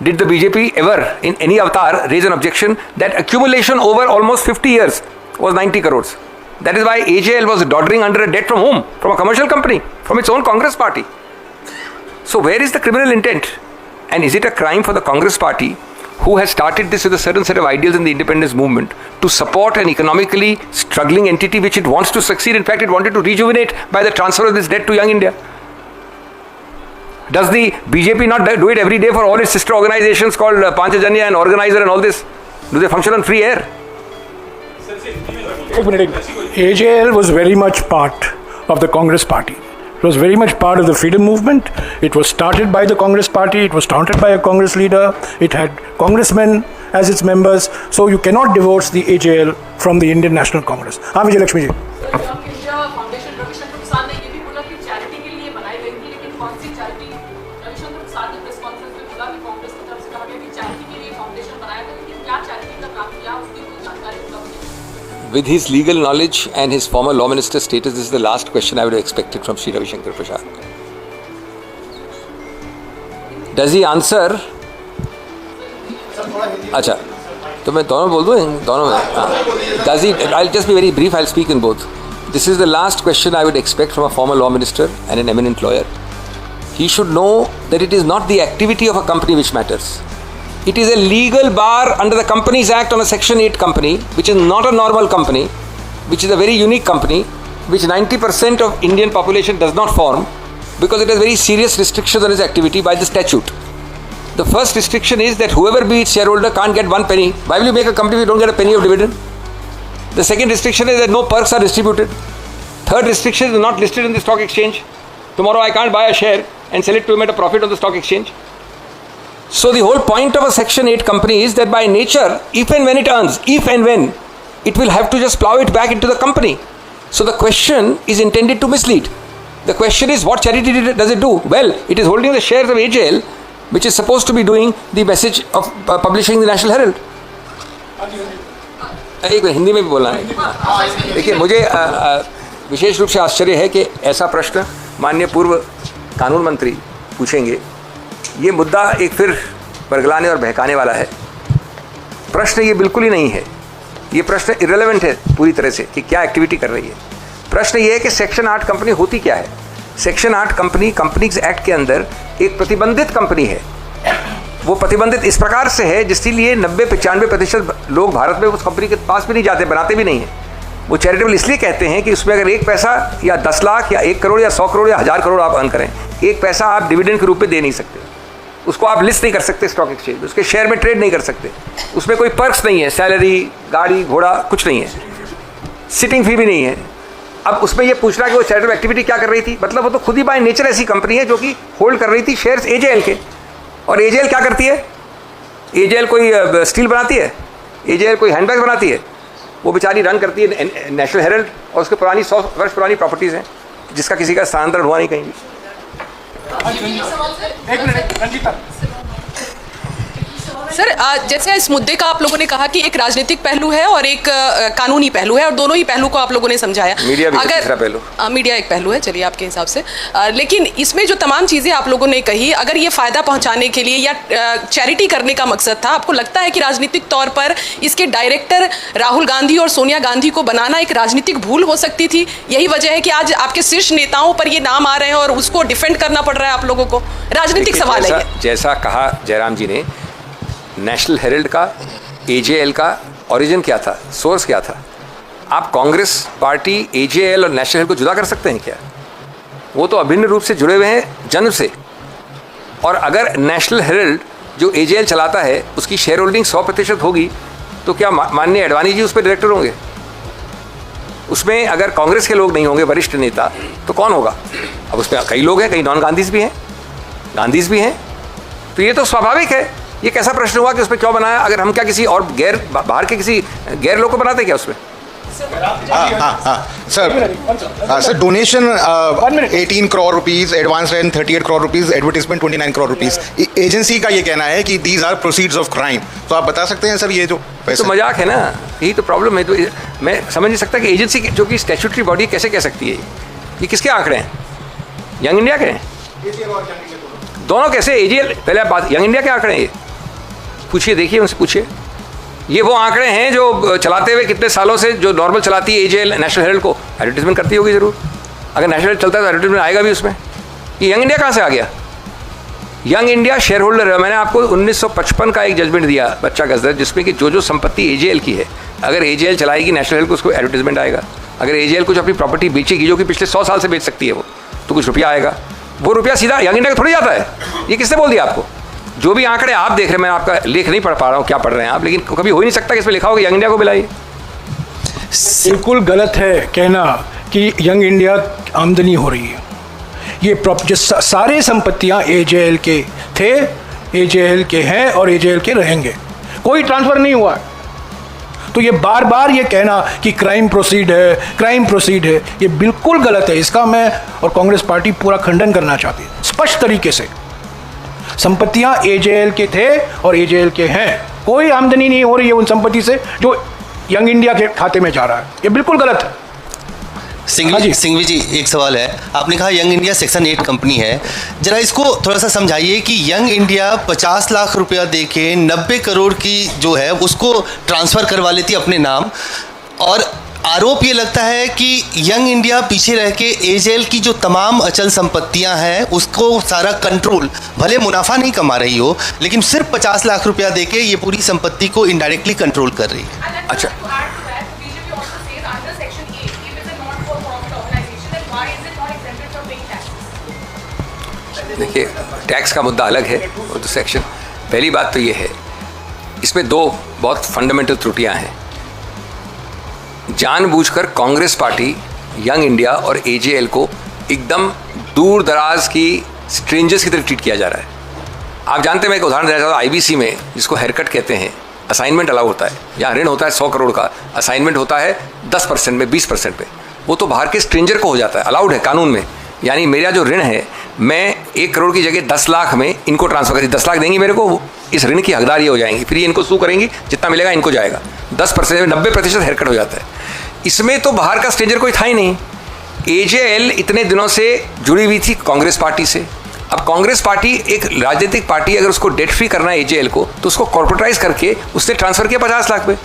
Did the BJP ever, in any avatar, raise an objection that accumulation over almost 50 years was 90 crores? That is why AJL was doddering under a debt from whom? From a commercial company, from its own Congress party. So where is the criminal intent? And is it a crime for the Congress party, who has started this with a certain set of ideals in the independence movement, to support an economically struggling entity which it wants to succeed? In fact, it wanted to rejuvenate by the transfer of this debt to Young India. Does the BJP not do it every day for all its sister organizations called Panchajanya and Organizer and all this? Do they function on free air? AJL was very much part of the Congress party. It was very much part of the freedom movement. It was started by the Congress party. It was started by a Congress leader. It had congressmen as its members. So you cannot divorce the AJL from the Indian National Congress. हाँ विजय Lakshmi ji. With his legal knowledge and his former law minister status, this is the last question I would have expected from Shri Ravi Shankar Prasad. Does he answer? अच्छा, तो मैं दोनों बोल दूँ, दोनों में. Does he? I'll just be very brief. I'll speak in both. This is the last question I would expect from a former law minister and an eminent lawyer. He should know that it is not the activity of a company which matters. It is a legal bar under the Companies Act on a Section 8 company, which is not a normal company, which is a very unique company, which 90% of Indian population does not form, because it has very serious restrictions on its activity by the statute. The first restriction is that whoever be its shareholder can't get 1 penny. Why will you make a company if you don't get a penny of dividend? The second restriction is that no perks are distributed. Third restriction is not listed in the stock exchange. Tomorrow I can't buy a share and sell it to him at a profit on the stock exchange. So the whole point of a Section 8 company is that by nature, if and when it earns, if and when, it will have to just plow it back into the company. So the question is intended to mislead. The question is, what charity does it do? Well, it is holding the shares of AJL, which is supposed to be doing the message of publishing the National Herald. एक minute Hindi में भी बोलना है. देखिए मुझे विशेष रूप से आश्चर्य है कि ऐसा प्रश्न माननीय पूर्व कानून मंत्री पूछेंगे. ये मुद्दा एक फिर बरगलाने और बहकाने वाला है. प्रश्न ये बिल्कुल ही नहीं है. ये प्रश्न इररिलेवेंट है पूरी तरह से कि क्या एक्टिविटी कर रही है. प्रश्न ये है कि सेक्शन 8 कंपनी होती क्या है. सेक्शन 8 कंपनी कंपनीज एक्ट के अंदर एक प्रतिबंधित कंपनी है. वो प्रतिबंधित इस प्रकार से है जिसलिए 90-95% लोग भारत में उस कंपनी के पास भी नहीं जाते, बनाते भी नहीं हैं. वो चैरिटेबल इसलिए कहते हैं कि उसमें अगर 1 पैसा या 10 लाख या 1 करोड़ या 100 करोड़ या 1000 करोड़ आप अर्न करें, 1 पैसा आप डिविडेंड के रूप में दे नहीं सकते. उसको आप लिस्ट नहीं कर सकते स्टॉक एक्सचेंज, उसके शेयर में ट्रेड नहीं कर सकते, उसमें कोई पर्क्स नहीं है, सैलरी, गाड़ी घोड़ा कुछ नहीं है, सिटिंग फी भी नहीं है। अब उसमें ये पूछ रहा है कि वो चैरिटेबल एक्टिविटी क्या कर रही थी, मतलब वो तो खुद ही बाय नेचर ऐसी कंपनी है जो कि होल्ड कर रही थी शेयर्स एजेएल के। और एजेएल क्या करती है? एजेएल कोई स्टील बनाती है? एजेएल कोई हैंडबैग बनाती है? वो बेचारी रन करती है नेशनल हेरल्ड, और उसके पुरानी 100 वर्ष पुरानी प्रॉपर्टीज़ हैं जिसका किसी का स्थानांतरण हुआ नहीं कहीं भी। सर, जैसे इस मुद्दे का आप लोगों ने कहा कि एक राजनीतिक पहलू है और एक कानूनी पहलू है, और दोनों ही पहलू को आप लोगों ने समझाया। मीडिया भी तीसरा पहलू। मीडिया एक पहलू है, चलिए आपके हिसाब से। लेकिन इसमें जो तमाम चीज़ें आप लोगों ने कही, अगर ये फ़ायदा पहुंचाने के लिए या चैरिटी करने का मकसद था, आपको लगता है कि राजनीतिक तौर पर इसके डायरेक्टर राहुल गांधी और सोनिया गांधी को बनाना एक राजनीतिक भूल हो सकती थी? यही वजह है कि आज आपके शीर्ष नेताओं पर ये नाम आ रहे हैं और उसको डिफेंड करना पड़ रहा है आप लोगों को? राजनीतिक सवाल है। जैसा कहा जयराम जी ने, नेशनल हेरल्ड का, एजेएल का ओरिजिन क्या था, सोर्स क्या था? आप कांग्रेस पार्टी एजेएल और नेशनल हेरल्ड को जुदा कर सकते हैं क्या? वो तो अभिन्न रूप से जुड़े हुए हैं जन्म से। और अगर नेशनल हेरल्ड जो एजेएल चलाता है उसकी शेयर होल्डिंग 100% होगी तो क्या माननीय अडवाणी जी उस पर डायरेक्टर होंगे? उसमें अगर कांग्रेस के लोग नहीं होंगे वरिष्ठ नेता तो कौन होगा? अब उसमें कई लोग हैं, कई नॉन गांधीज भी हैं, गांधीज भी हैं, तो ये तो स्वाभाविक है। ये कैसा प्रश्न हुआ कि उसमें क्यों बनाया? अगर हम क्या किसी और बाहर के किसी गैर लोग को बनाते क्या उसमें? Sir donation 18 crore rupees, advance rent 38 crore rupees, advertisement 29 crore rupees. Agency का ये कहना है कि these are proceeds of crime. तो आप बता सकते हैं सर ये जो पैसे? तो मजाक है ना, यही तो प्रॉब्लम है। तो मैं समझ नहीं सकता कि एजेंसी जो कि स्टैट्यूटरी बॉडी कैसे कह सकती है? ये किसके आंकड़े हैं? यंग इंडिया के हैं? दोनों कैसे? एजेएल पहले आप बात, यंग इंडिया के आंकड़े हैं ये? पूछिए, देखिए उनसे पूछिए। ये वो आंकड़े हैं जो चलाते हुए कितने सालों से जो नॉर्मल चलाती है एजेएल नेशनल हेरल्ड को, एडवर्टीजमेंट करती होगी ज़रूर। अगर नेशनल हेरल्ड चलता है तो एडवर्टीजमेंट आएगा भी उसमें। ये यंग इंडिया कहाँ से आ गया? यंग इंडिया शेयर होल्डर है। मैंने आपको 1955 का एक जजमेंट दिया बच्चा गजर, जिसमें कि जो संपत्ति एजेएल की है, अगर एजेएल चलाएगी नेशनल हेरल्ड को उसको एडवर्टीजमेंट आएगा। अगर एजेएल कुछ अपनी प्रॉपर्टी बेचेगी जो कि पिछले 100 साल से बेच सकती है वो, तो कुछ रुपया आएगा। वो रुपया सीधा यंग इंडिया को थोड़ी जाता है। ये किसने बोल दिया आपको? जो भी आंकड़े आप देख रहे हैं, मैं आपका लेख नहीं पढ़ पा रहा हूँ क्या पढ़ रहे हैं आप, लेकिन कभी हो ही नहीं सकता कि इसमें लिखा होगा यंग इंडिया को मिलाइए। बिल्कुल गलत है कहना कि यंग इंडिया आमदनी हो रही है। ये जो सारे संपत्तियां एजेएल के थे, एजेएल के हैं और एजेएल के रहेंगे, कोई ट्रांसफ़र नहीं हुआ। तो ये बार बार ये कहना कि क्राइम प्रोसीड है, क्राइम प्रोसीड है, ये बिल्कुल गलत है। इसका मैं और कांग्रेस पार्टी पूरा खंडन करना चाहती है स्पष्ट तरीके से। संपत्तियां एजेएल के थे और एजेएल के हैं, कोई आमदनी नहीं हो रही है उन संपत्ति से जो यंग इंडिया के खाते में जा रहा है। ये बिल्कुल गलत है। सिंघवी जी, एक सवाल है। आपने कहा यंग इंडिया सेक्शन 8 कंपनी है, जरा इसको थोड़ा सा समझाइए कि यंग इंडिया 50 लाख रुपया दे के 90 करोड़ की जो है उसको ट्रांसफ़र करवा लेती अपने नाम, और आरोप ये लगता है कि यंग इंडिया पीछे रह के एजेएल की जो तमाम अचल संपत्तियां हैं उसको सारा कंट्रोल, भले मुनाफा नहीं कमा रही हो लेकिन सिर्फ 50 लाख रुपया दे के ये पूरी संपत्ति को इनडायरेक्टली कंट्रोल कर रही है। अच्छा, देखिए टैक्स का मुद्दा अलग है, वो तो सेक्शन। पहली बात तो ये है, इसमें दो बहुत फंडामेंटल त्रुटियां हैं। जानबूझकर कांग्रेस पार्टी यंग इंडिया और एजेएल को एकदम दूर दराज की स्ट्रेंजर्स की तरह ट्रीट किया जा रहा है। आप जानते हैं, मैं एक उदाहरण देना चाहता हूँ। आईबीसी में जिसको हेयरकट कहते हैं, असाइनमेंट अलाउ होता है। यहाँ ऋण होता है 100 करोड़ का, असाइनमेंट होता है 10% में, 20% पे। वो तो बाहर के स्ट्रेंजर को हो जाता है, अलाउड है कानून में। यानी मेरा जो ऋण है, मैं 1 करोड़ की जगह 10 लाख में इनको ट्रांसफर करी, 10 लाख देंगी मेरे को, इस ऋण की हकदार ये हो जाएंगी। फिर ये इनको सू करेंगी, जितना मिलेगा इनको जाएगा। 10% में 90% हेयरकट हो जाता है। इसमें तो बाहर का स्ट्रेंजर कोई था ही नहीं। एजेएल इतने दिनों से जुड़ी हुई थी कांग्रेस पार्टी से। अब कांग्रेस पार्टी एक राजनीतिक पार्टी, अगर उसको डेट फ्री करना है एजेएल को, तो उसको कॉर्पोरेटाइज करके उसने ट्रांसफर किया 50 लाख में।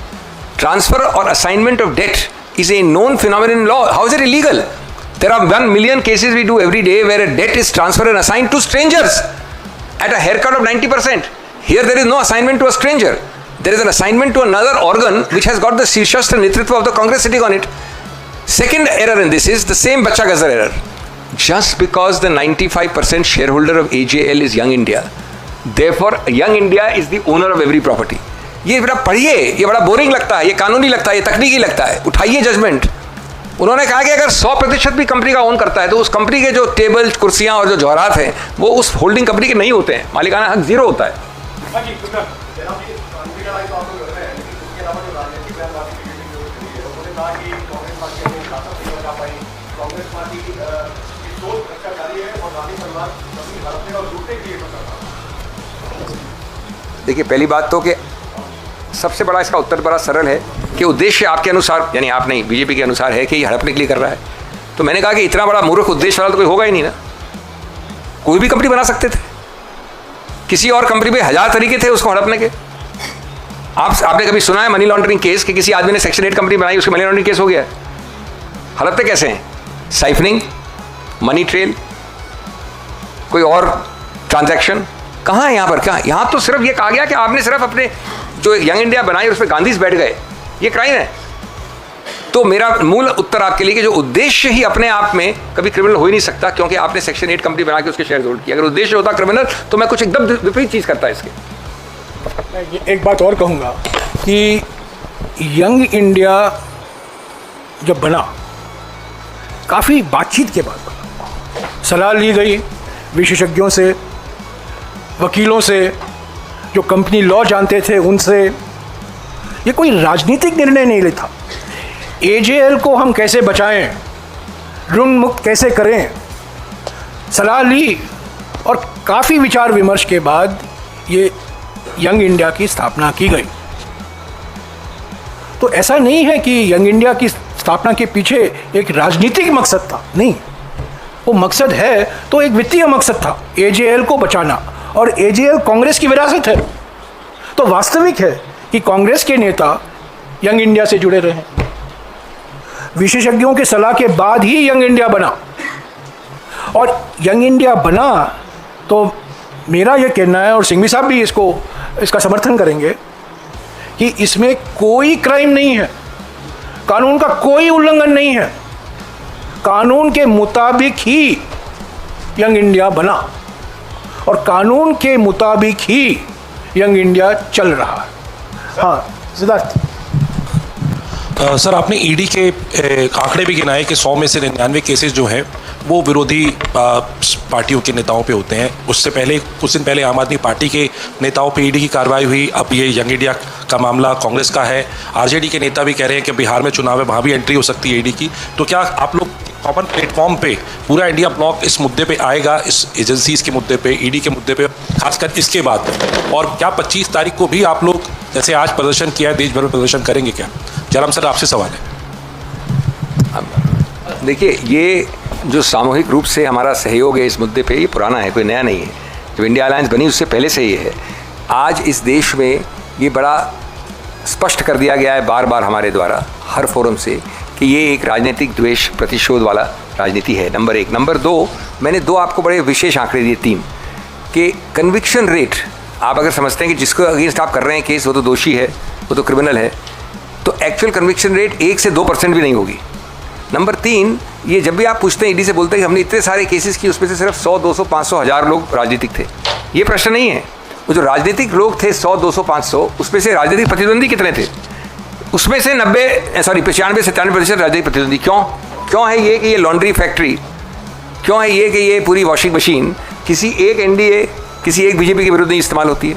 ट्रांसफर और assignment of debt is a known phenomenon in law. How is it illegal? There are 1 million cases we do every day where a debt is transferred and assigned to strangers at a haircut of 90%. Here there is no assignment to a stranger. There is an assignment to another organ which has got the Shirshastra Netritva of the Congress sitting on it. Second error in this is the same Bacha Gazar error. Just because the 95% shareholder of AJL is Young India Therefore, young India is the owner of every property. ये बड़ा पढ़िए, ये बड़ा boring लगता है, ये कानूनी लगता है, ये तकनीकी लगता है, उठाइए जजमेंट। उन्होंने कहा कि अगर 100% भी कंपनी का ओन करता है तो उस कंपनी के जो टेबल, कुर्सियां और जो जवाहरात हैं वो उस होल्डिंग कंपनी के नहीं होते हैं, मालिकाना हक जीरो होता है। देखिए, पहली बात तो कि सबसे बड़ा इसका उत्तर बड़ा सरल है कि उद्देश्य आपके अनुसार, यानी आप नहीं, बीजेपी के अनुसार है कि ये हड़पने के लिए कर रहा है। तो मैंने कहा कि इतना बड़ा मूर्ख उद्देश्य वाला तो कोई होगा ही नहीं ना। कोई भी कंपनी बना सकते थे, किसी और कंपनी में 1000 तरीके थे उसको हड़पने के। आपने कभी सुना है मनी लॉन्ड्रिंग केस कि किसी आदमी ने सेक्शन 8 कंपनी बनाई, उसकी मनी लॉन्ड्रिंग केस हो गया? हड़पते कैसे हैं? साइफनिंग, मनी ट्रेल, कोई और ट्रांजैक्शन कहाँ है यहाँ पर? क्या यहाँ तो सिर्फ ये कहा गया कि आपने सिर्फ अपने जो यंग इंडिया बनाई और उस पर गांधी बैठ गए, ये क्राइम है। तो मेरा मूल उत्तर आपके लिए कि जो उद्देश्य ही अपने आप में कभी क्रिमिनल हो ही नहीं सकता, क्योंकि आपने सेक्शन 8 कंपनी बना के उसके शेयर होल्ड किया। अगर उद्देश्य होता क्रिमिनल तो मैं कुछ एकदम विपरीत चीज़ करता इसके। एक बात और कहूँगा कि यंग इंडिया जब बना, काफ़ी बातचीत के बाद बना, सलाह ली गई विशेषज्ञों से, वकीलों से, जो कंपनी लॉ जानते थे उनसे। ये कोई राजनीतिक निर्णय नहीं लेता। एजेएल को हम कैसे बचाएं, ऋण मुक्त कैसे करें, सलाह ली और काफ़ी विचार विमर्श के बाद ये यंग इंडिया की स्थापना की गई। तो ऐसा नहीं है कि यंग इंडिया की स्थापना के पीछे एक राजनीतिक मकसद था, नहीं। वो मकसद है तो एक वित्तीय मकसद था, एजेएल को बचाना। और एजेएल कांग्रेस की विरासत है, तो वास्तविक है कि कांग्रेस के नेता यंग इंडिया से जुड़े रहे। विशेषज्ञों की सलाह के बाद ही यंग इंडिया बना, और यंग इंडिया बना तो मेरा यह कहना है, और सिंघवी साहब भी इसका समर्थन करेंगे, कि इसमें कोई क्राइम नहीं है, कानून का कोई उल्लंघन नहीं है। कानून के मुताबिक ही यंग इंडिया बना और कानून के मुताबिक ही यंग इंडिया चल रहा है। हाँ सिद्धार्थ। सर, आपने ईडी के आंकड़े भी गिनाए कि 100 में से 99 केसेस जो हैं वो विरोधी पार्टियों के नेताओं पे होते हैं। उससे पहले कुछ दिन पहले आम आदमी पार्टी के नेताओं पे ईडी की कार्रवाई हुई। अब ये यंग इंडिया का मामला कांग्रेस का है। आरजेडी के नेता भी कह रहे हैं कि बिहार में चुनाव है, वहाँ भी एंट्री हो सकती है ईडी की। तो क्या आप लोग कॉमन प्लेटफॉर्म पे पूरा इंडिया ब्लॉक इस मुद्दे पे आएगा, इस एजेंसीज के मुद्दे पे, ईडी के मुद्दे पे, खासकर इसके बाद? और क्या 25 तारीख को भी आप लोग जैसे आज प्रदर्शन किया है, देश भर में प्रदर्शन करेंगे क्या? जयराम सर, आपसे सवाल है। देखिए, ये जो सामूहिक रूप से हमारा सहयोग है इस मुद्दे पे, ये पुराना है, कोई नया नहीं है। जब इंडिया अलायंस बनी उससे पहले से ये है। आज इस देश में ये बड़ा स्पष्ट कर दिया गया है बार बार हमारे द्वारा हर फोरम से कि ये एक राजनीतिक द्वेष प्रतिशोध वाला राजनीति है, नंबर 1। नंबर 2, मैंने 2 आपको बड़े विशेष आंकड़े दिए, 3 कि कन्विक्शन रेट, आप अगर समझते हैं कि जिसको अगेंस्ट आप कर रहे हैं केस वो तो दोषी है, वो तो क्रिमिनल है, तो एक्चुअल कन्विक्शन रेट 1 से 2% भी नहीं होगी। नंबर 3, ये जब भी आप पूछते हैं, ईडी से बोलते हैं कि हमने इतने सारे केसेस किए, उसमें से सिर्फ 100, 200, 500, 1000 लोग राजनीतिक थे। ये प्रश्न नहीं है। वो जो राजनीतिक लोग थे 100, 200, 500, उसमें से राजनीतिक प्रतिद्वंदी कितने थे? उसमें से 95 से 93% राजनीतिक प्रतिद्वंदी। क्यों है ये कि ये लॉन्ड्री फैक्ट्री, क्यों है ये कि ये पूरी वॉशिंग मशीन किसी एक एनडीए, किसी एक बीजेपी के विरुद्ध नहीं इस्तेमाल होती है?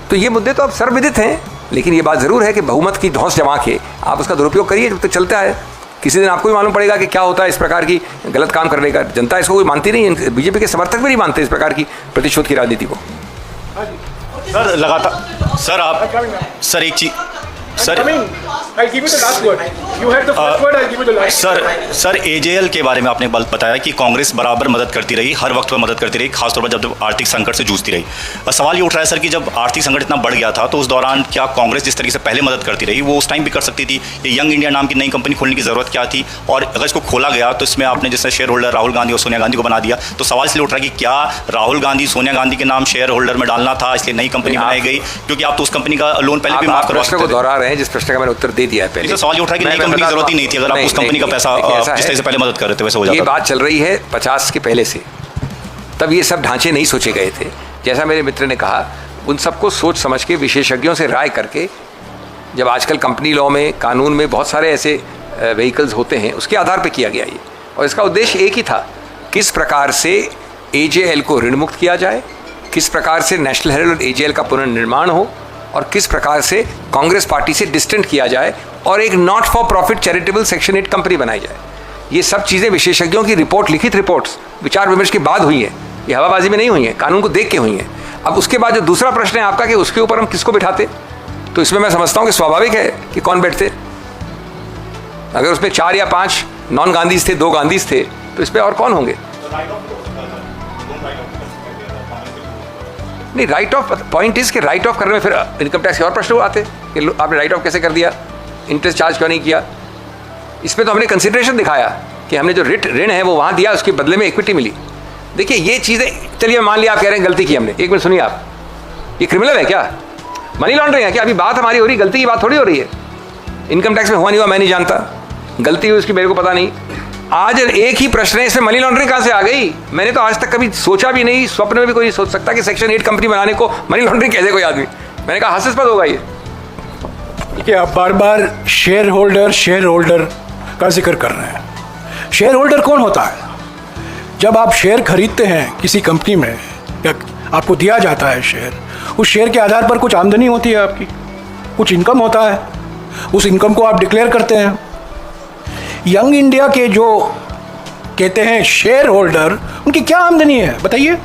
तो ये मुद्दे तो अब सर्वविदित हैं, लेकिन ये बात ज़रूर है कि बहुमत की धौंस जमा के आप उसका दुरुपयोग करिए, जब तक चलता है। किसी दिन आपको भी मालूम पड़ेगा कि क्या होता है इस प्रकार की गलत काम करने का। जनता इसको कोई मानती नहीं है, बीजेपी के समर्थक भी नहीं मानते इस प्रकार की प्रतिशोध की राजनीति को। सर लगातार सर एक चीज सर एजेएल के बारे में आपने बताया कि कांग्रेस बराबर मदद करती रही, हर वक्त पर मदद करती रही, खासतौर पर जब आर्थिक संकट से जूझती रही। सवाल ये उठ रहा है सर कि जब आर्थिक संकट इतना बढ़ गया था तो उस दौरान क्या कांग्रेस जिस तरीके से पहले मदद करती रही वो उस टाइम भी कर सकती थी? ये यंग इंडिया नाम की नई कंपनी खोलने की जरूरत क्या थी? और अगर इसको खोला गया तो इसमें आपने जैसे शेयर होल्डर राहुल गांधी और सोनिया गांधी को बना दिया, तो सवाल इसलिए उठ रहा है कि क्या राहुल गांधी सोनिया गांधी के नाम शेयर होल्डर में डालना था, इसलिए नई कंपनी बनाई गई? क्योंकि आप तो उस कंपनी का लोन पहले भी माफ करवा सकते थे। प्रश्न को दोहरा रहे हैं जिस प्रश्न का मैंने उत्तर दे दिया है पहले। सवाल ये उठ रहा है कि नई कंपनी की जरूरत ही नहीं थी, अगर आप उस कंपनी का पैसा जिस तरह से पहले मदद कर रहे थे वैसे हो जाता। ये बात चल रही है 50 के पहले से, तब ये सब ढांचे नहीं सोचे गए थे। जैसा मेरे मित्र ने कहा, उन सबको सोच समझ के विशेषज्ञों से राय करके, जब आजकल कंपनी लॉ में, कानून में बहुत सारे ऐसे व्हीकल्स होते हैं, उसके आधार पर किया गया ये। और इसका उद्देश्य एक ही था, किस प्रकार से AJL को ऋण मुक्त किया जाए, किस प्रकार से नेशनल हेराल्ड और AJL का पुनर्निर्माण हो, और किस प्रकार से कांग्रेस पार्टी से डिस्टेंट किया जाए और एक not for profit charitable section 8 company बनाई जाए। ये सब चीज़ें विशेषज्ञों की रिपोर्ट, लिखित रिपोर्ट्स, विचार विमर्श के बाद हुई है, ये हवाबाजी में नहीं हुई है, कानून को देख के हुई है। अब उसके बाद जो दूसरा प्रश्न है आपका कि उसके ऊपर हम किसको बिठाते, तो इसमें मैं समझता हूँ कि स्वाभाविक है कि कौन बैठते। अगर उसमें 4 या 5 नॉन गांधीज थे, 2 गांधीज थे, तो इस पर और कौन होंगे? नहीं, राइट ऑफ, पॉइंट इज कि राइट ऑफ करने में फिर इनकम टैक्स के और प्रश्न आते कि आपने राइट ऑफ कैसे कर दिया, इंटरेस्ट चार्ज क्यों नहीं किया। इसमें तो हमने कंसिडरेशन दिखाया कि हमने जो ऋण है वो वहाँ दिया, उसके बदले में इक्विटी मिली। देखिए ये चीज़ें, चलिए मान लिया आप कह रहे हैं गलती की हमने, एक मिनट सुनिए आप, ये क्रिमिनल है क्या, मनी लॉन्ड्रिंग है क्या? अभी बात हमारी हो रही, गलती की बात थोड़ी हो रही है। इनकम टैक्स में हुआ नहीं हुआ मैं नहीं जानता, गलती हुई उसकी मेरे को पता नहीं। आज एक ही प्रश्न है, इसमें मनी लॉन्ड्रिंग कहाँ से आ गई? मैंने तो आज तक कभी सोचा भी नहीं, स्वप्न में भी कोई नहीं सोच सकता कि सेक्शन 8 कंपनी बनाने को मनी लॉन्ड्रिंग कैसे कोई आदमी। मैंने कहा हास्यास्पद होगा ये। देखिए, आप बार बार शेयर होल्डर का जिक्र कर रहे हैं। शेयर होल्डर कौन होता है? जब आप शेयर खरीदते हैं किसी कंपनी में या आपको दिया जाता है शेयर, उस शेयर के आधार पर कुछ आमदनी होती है आपकी, कुछ इनकम होता है, उस इनकम को आप डिक्लेयर करते हैं। यंग इंडिया के जो कहते हैं शेयर होल्डर, उनकी क्या आमदनी है बताइए,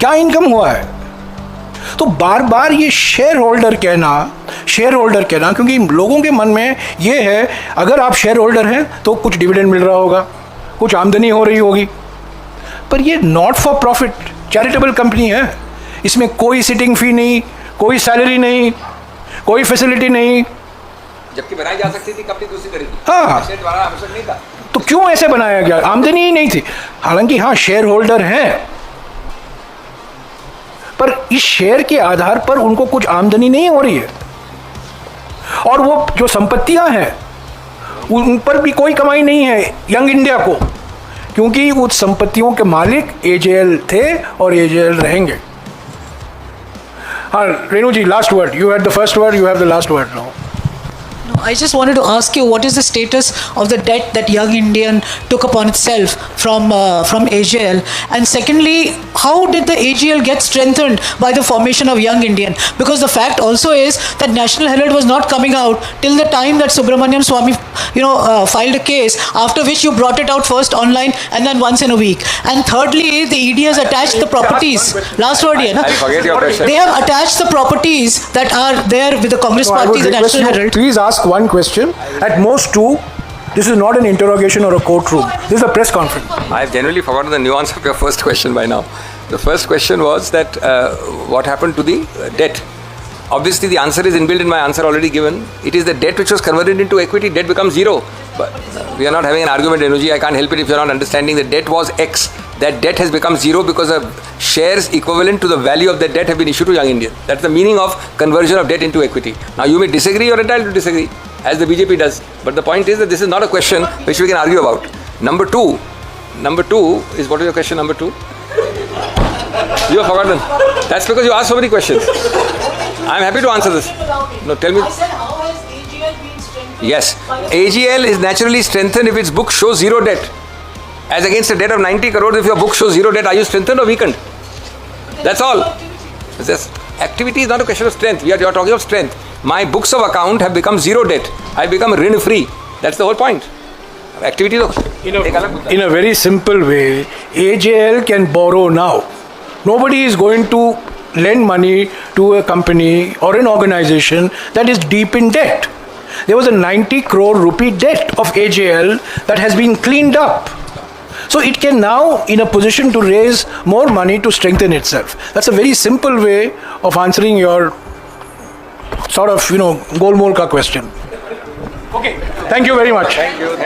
क्या इनकम हुआ है? तो बार बार ये शेयर होल्डर कहना, क्योंकि लोगों के मन में ये है अगर आप शेयर होल्डर हैं तो कुछ डिविडेंड मिल रहा होगा, कुछ आमदनी हो रही होगी। पर ये not for profit charitable company है, इसमें कोई सिटिंग फी नहीं, कोई सैलरी नहीं, कोई फैसिलिटी नहीं, जबकि बनाई जा सकती थी कंपनी दूसरी तरह की। हाँ, आवश्यक नहीं था। तो क्यों ऐसे बनाया गया? आमदनी ही नहीं थी। हालांकि हाँ, शेयर होल्डर हैं, पर इस शेयर के आधार पर उनको कुछ आमदनी नहीं हो रही है, और वो जो संपत्तियां हैं उन पर भी कोई कमाई नहीं है यंग इंडिया को, क्योंकि उस संपत्तियों के मालिक AJL थे और AJL रहेंगे। हाँ Renu ji, last word, you had the first word, you have the last word now. No, I just wanted to ask you, what is the status of the debt that Young Indian took upon itself from AJL? And secondly, how did the AJL get strengthened by the formation of Young Indian? Because the fact also is that National Herald was not coming out till the time that Subramaniam Swamy, filed a case, after which you brought it out first online and then once in a week. And thirdly, the ED has attached the properties. Last word here, na? I'll forget your question. They have attached the properties that are there with the Congress party, the National Herald. Please ask one question, at most 2. This is not an interrogation or a courtroom. This is a press conference. I've generally forgotten the nuance of your first question by now. The first question was that what happened to the debt? Obviously, the answer is inbuilt in my answer already given. It is the debt which was converted into equity. Debt becomes zero. But we are not having an argument, Renuji. I can't help it if you're not understanding. The debt was X. That debt has become zero because of shares equivalent to the value of that debt have been issued to Young Indian. That's the meaning of conversion of debt into equity. Now, you may disagree, you're entitled to disagree, as the BJP does. But the point is that this is not a question which we can argue about. Number two is, what is your question number 2? You have forgotten. That's because you asked so many questions. I'm happy to answer this. No, tell me. I said, how has AGL been strengthened? Yes, AGL is naturally strengthened if its book shows zero debt. As against a debt of 90 crores, if your book shows zero debt, are you strengthened or weakened? That's all. Activity is not a question of strength. You're talking of strength. My books of account have become zero debt. I become rin free. That's the whole point. Activity In a very simple way, AJL can borrow now. Nobody is going to lend money to a company or an organization that is deep in debt. There was a 90 crore rupee debt of AJL that has been cleaned up. So it can now in a position to raise more money to strengthen itself. That's a very simple way of answering your sort of, golmol ka question. Okay, thank you very much. Thank you.